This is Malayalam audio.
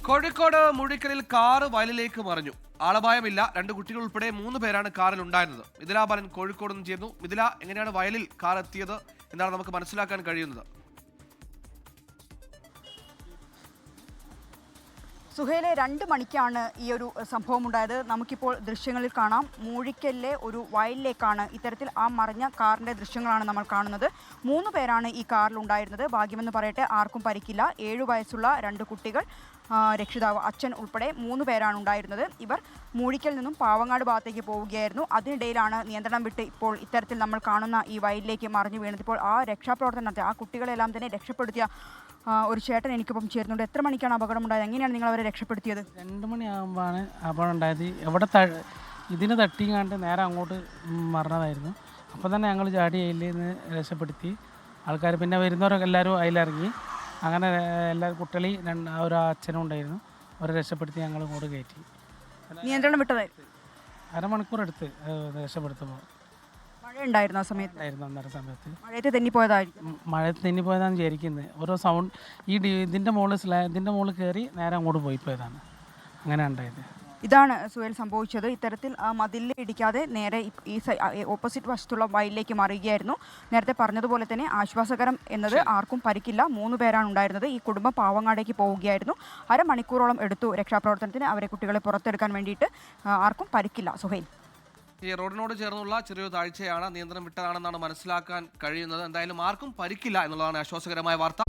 കോഴിക്കോട് മുഴിക്കലിൽ കാറ് വയലിലേക്ക് മറിഞ്ഞു. ആളപായമില്ല. 2 കുട്ടികൾ ഉൾപ്പെടെ 3 പേരാണ് കാറിൽ ഉണ്ടായിരുന്നത്. മിഥില ബാലൻ കോഴിക്കോട് നിന്ന് ചേർന്നു. മിഥില, എങ്ങനെയാണ് വയലിൽ കാർ എത്തിയത് എന്നാണ് നമുക്ക് മനസ്സിലാക്കാൻ കഴിയുന്നത്? സുഹേലെ 2 മണിക്കാണ് ഈ ഒരു സംഭവം ഉണ്ടായത്. നമുക്കിപ്പോൾ ദൃശ്യങ്ങളിൽ കാണാം. മൂഴിക്കലിലെ ഒരു വയലിലേക്കാണ് ഇത്തരത്തിൽ ആ മറിഞ്ഞ കാറിൻ്റെ ദൃശ്യങ്ങളാണ് നമ്മൾ കാണുന്നത്. 3 പേരാണ് ഈ കാറിലുണ്ടായിരുന്നത്. ഭാഗ്യമെന്ന് പറയട്ടെ, ആർക്കും പരിക്കില്ല. 7 വയസ്സുള്ള 2 കുട്ടികൾ, രക്ഷിതാവ്, അച്ഛൻ ഉൾപ്പെടെ 3 പേരാണ് ഉണ്ടായിരുന്നത്. ഇവർ മൂഴിക്കൽ നിന്നും പാവങ്ങാട് ഭാഗത്തേക്ക് പോവുകയായിരുന്നു. അതിനിടയിലാണ് നിയന്ത്രണം വിട്ട് ഇപ്പോൾ ഇത്തരത്തിൽ നമ്മൾ കാണുന്ന ഈ വയലിലേക്ക് മറിഞ്ഞു വീണത്. ഇപ്പോൾ ആ രക്ഷാപ്രവർത്തനം നടത്തിയ ആ കുട്ടികളെല്ലാം തന്നെ രക്ഷപ്പെടുത്തിയ ഒരു ചേട്ടൻ എനിക്കൊപ്പം ചേരുന്നുണ്ട്. എത്ര മണിക്കാണ് അപകടമുണ്ടായത്? എങ്ങനെയാണ് നിങ്ങൾ അവരെ രക്ഷപ്പെടുത്തിയത്? 2 മണിയാകുമ്പോഴാണ് അപകടം ഉണ്ടായത്. എവിടെ ഇതിന് തട്ടിങ്ങാണ്ട് നേരെ അങ്ങോട്ട് മറന്നതായിരുന്നു. അപ്പോൾ തന്നെ ഞങ്ങൾ ചാടി അതിൽ നിന്ന് രക്ഷപ്പെടുത്തി. ആൾക്കാർ പിന്നെ വരുന്നവരൊക്കെ എല്ലാവരും അതിലിറങ്ങി. അങ്ങനെ എല്ലാവരും കുട്ടികളി ഒരു അച്ഛനും ഉണ്ടായിരുന്നു. അവരെ രക്ഷപ്പെടുത്തി ഞങ്ങൾ ഇങ്ങോട്ട് കയറ്റി. നിയന്ത്രണം വിട്ടതായിരുന്നു. അരമണിക്കൂർ എടുത്ത് രക്ഷപ്പെടുത്തുമ്പോൾ. മഴ ഉണ്ടായിരുന്നു ആ സമയത്ത്? അന്നേരം സമയത്ത് മഴയത്ത് തെന്നിപ്പോയതായിരിക്കും. മഴയത്ത് തെന്നിപ്പോയതാണ് വിചാരിക്കുന്നത്. ഓരോ സൗണ്ട് ഇതിൻ്റെ മുകളിൽ കയറി നേരെ അങ്ങോട്ട് പോയതാണ്. അങ്ങനെ ഉണ്ടായത്. ഇതാണ് സുഹേൽ സംഭവിച്ചത്. ഇത്തരത്തിൽ മതിലിൽ ഇടിക്കാതെ നേരെ ഈ ഓപ്പോസിറ്റ് വശത്തുള്ള വയലിലേക്ക് മറിയുകയായിരുന്നു. നേരത്തെ പറഞ്ഞതുപോലെ തന്നെ ആശ്വാസകരം എന്നത് ആർക്കും പരിക്കില്ല. 3 പേരാണ് ഉണ്ടായിരുന്നത്. ഈ കുടുംബം പാവങ്ങാടേക്ക് പോവുകയായിരുന്നു. അരമണിക്കൂറോളം എടുത്തു രക്ഷാപ്രവർത്തനത്തിന്. അവരെ കുട്ടികളെ പുറത്തെടുക്കാൻ വേണ്ടിയിട്ട്. ആർക്കും പരിക്കില്ല. സുഹേൽ, ഈ റോഡിനോട് ചേർന്നുള്ള ചെറിയൊരു താഴ്ചയാണ്, നിയന്ത്രണം വിട്ടതാണെന്നാണ് മനസ്സിലാക്കാൻ കഴിയുന്നത്. എന്തായാലും ആർക്കും പരിക്കില്ല എന്നുള്ളതാണ് ആശ്വാസകരമായ വാർത്ത.